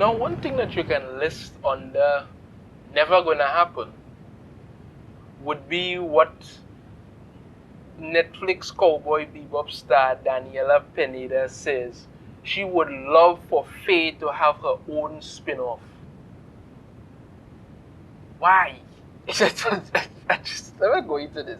Now, one thing that you can list on the never gonna happen would be what Netflix Cowboy Bebop star Daniella Pineda says she would love for Faye to have her own spin-off. Why? I just never go into this.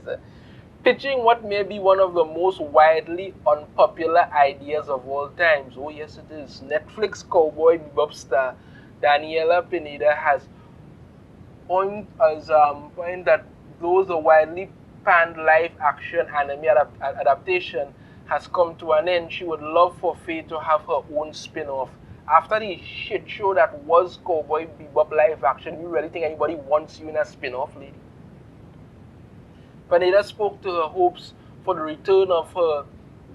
Pitching what may be one of the most widely unpopular ideas of all times. Oh yes it is. Netflix Cowboy Bebop star Daniella Pineda has point that those widely panned live action anime adaptation has come to an end. She would love for Faye to have her own spin-off. After the shit show that was Cowboy Bebop live action, you really think anybody wants you in a spin-off, lady? Pineda spoke to her hopes for the return of her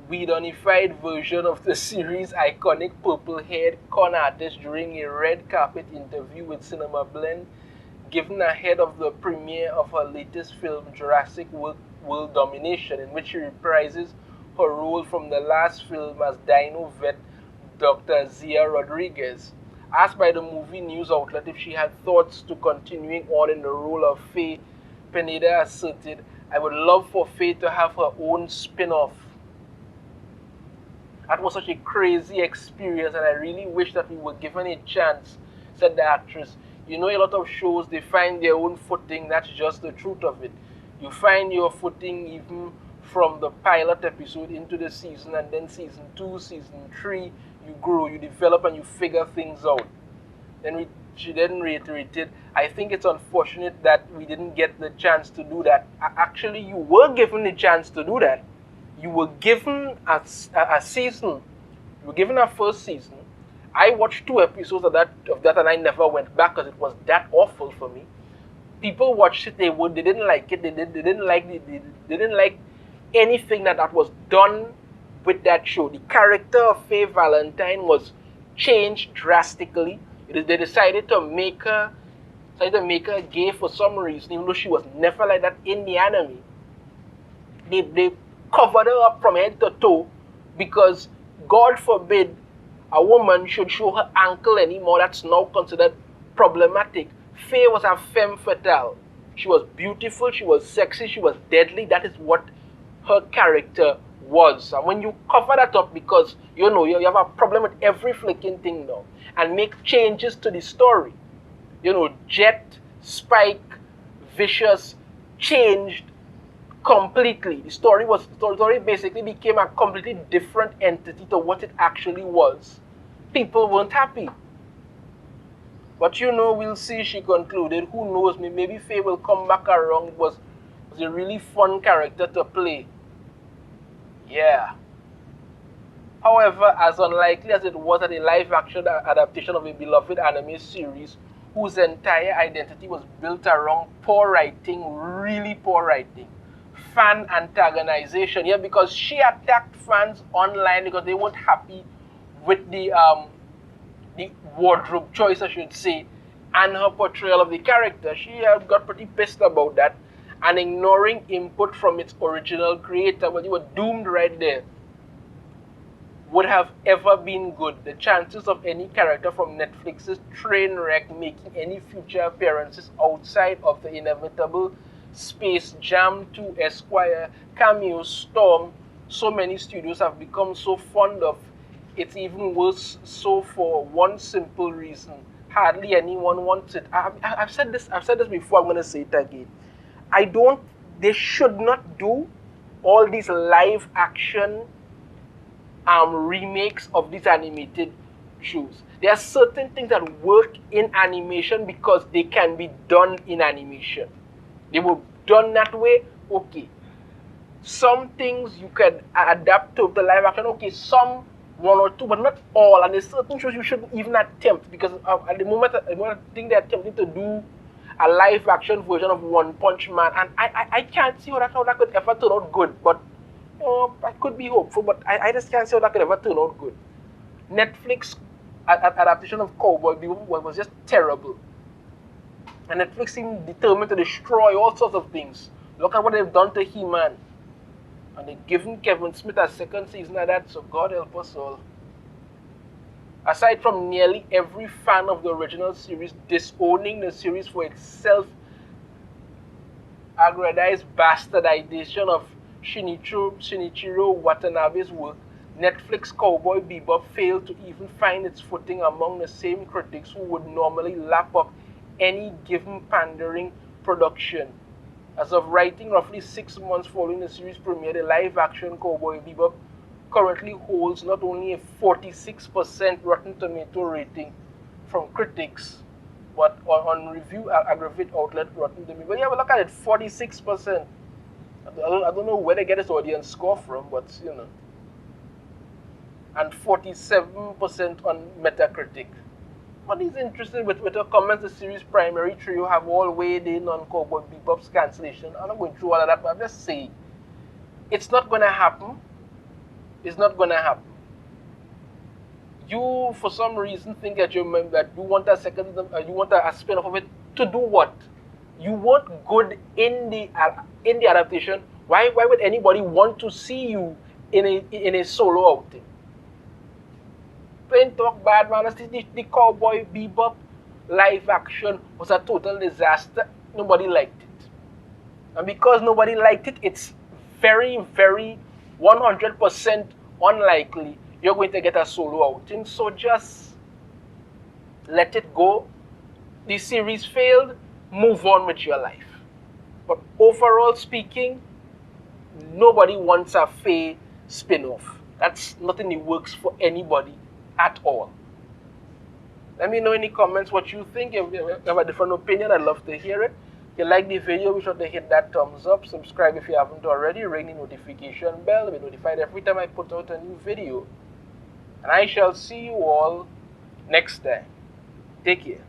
Whedonified version of the series' iconic purple-haired con artist during a red carpet interview with Cinema Blend, given ahead of the premiere of her latest film, Jurassic World Domination, in which she reprises her role from the last film as Dino vet Dr. Zia Rodriguez. Asked by the movie news outlet if she had thoughts to continuing on in the role of Faye, Pineda asserted, "I would love for Faye to have her own spin-off. That was such a crazy experience and I really wish that we were given a chance," said the actress. You know, a lot of shows, they find their own footing. That's just the truth of it. You find your footing even from the pilot episode into the season, and then season 2, season 3, you grow, you develop, and you figure things out. Then she then reiterated, I think it's unfortunate that we didn't get the chance to do that. Actually, you were given the chance to do that. You were given a season. You were given a first season. I watched 2 episodes of that and I never went back because it was that awful for me. People watched it, they didn't like it, they didn't like anything that was done with that show. The character of Faye Valentine was changed drastically. They decided to make her gay for some reason, even though she was never like that in the anime. They covered her up from head to toe because, God forbid, a woman should show her ankle anymore. That's now considered problematic. Faye was a femme fatale. She was beautiful, she was sexy, she was deadly. That is what her character was. And when you cover that up because, you have a problem with every flicking thing now and make changes to the story. Jet, Spike, Vicious changed completely. The story basically became a completely different entity to what it actually was. People weren't happy. But we'll see, she concluded. Who knows, maybe Faye will come back around. It was a really fun character to play. Yeah. However, as unlikely as it was that a live-action adaptation of a beloved anime series whose entire identity was built around poor writing, really poor writing, fan antagonization, because she attacked fans online because they weren't happy with the wardrobe choice, I should say, and her portrayal of the character. She got pretty pissed about that and ignoring input from its original creator. Well, you were doomed right there. Would have ever been good. The chances of any character from Netflix's train wreck making any future appearances outside of the inevitable Space Jam 2, Esquire, Cameo, Storm, so many studios have become so fond of. It's even worse so for one simple reason. Hardly anyone wants it. I've said this before, I'm going to say it again. They should not do all these live action remakes of these animated shows. There are certain things that work in animation because they can be done in animation. They were done that way, okay. Some things you can adapt to the live action, okay, some, 1 or 2, but not all. And there's certain shows you shouldn't even attempt because at the moment I think they're attempting to do a live action version of One Punch Man, and I can't see how that could ever turn out good. But I could be hopeful, but I just can't see how that could ever turn out good. Netflix adaptation of Cowboy Bebop was just terrible. And Netflix seemed determined to destroy all sorts of things. Look at what they've done to He-Man. And they've given Kevin Smith a second season of that, so God help us all. Aside from nearly every fan of the original series disowning the series for its self-aggrandized bastardization of Shinichiro Watanabe's work, Netflix Cowboy Bebop failed to even find its footing among the same critics who would normally lap up any given pandering production. As of writing, roughly 6 months following the series premiere, the live-action Cowboy Bebop currently holds not only a 46% Rotten Tomato rating from critics, but on review aggregate outlet Rotten Tomato. But yeah, but look at it, 46%. I don't know where they get this audience score from, but you know. And 47% on Metacritic. What is interesting with the comments the series primary trio have all weighed in on Cowboy Bebop's cancellation. I'm not going through all of that, but I'm just saying it's not going to happen. It's not going to happen. You, for some reason, think that you want a second, you want a spin-off of it to do what? You want good in the adaptation. Why would anybody want to see you in a solo outing? Plain talk bad, man. The Cowboy Bebop live action was a total disaster. Nobody liked it. And because nobody liked it, it's very, very 100% unlikely you're going to get a solo outing. So just let it go. The series failed. Move on with your life. But overall speaking, nobody wants a Faye spin-off. That's not in the works for anybody at all. Let me know in the comments what you think. If you have a different opinion, I'd love to hear it. If you like the video, be sure to hit that thumbs up. Subscribe if you haven't already. Ring the notification bell to be notified every time I put out a new video. And I shall see you all next time. Take care.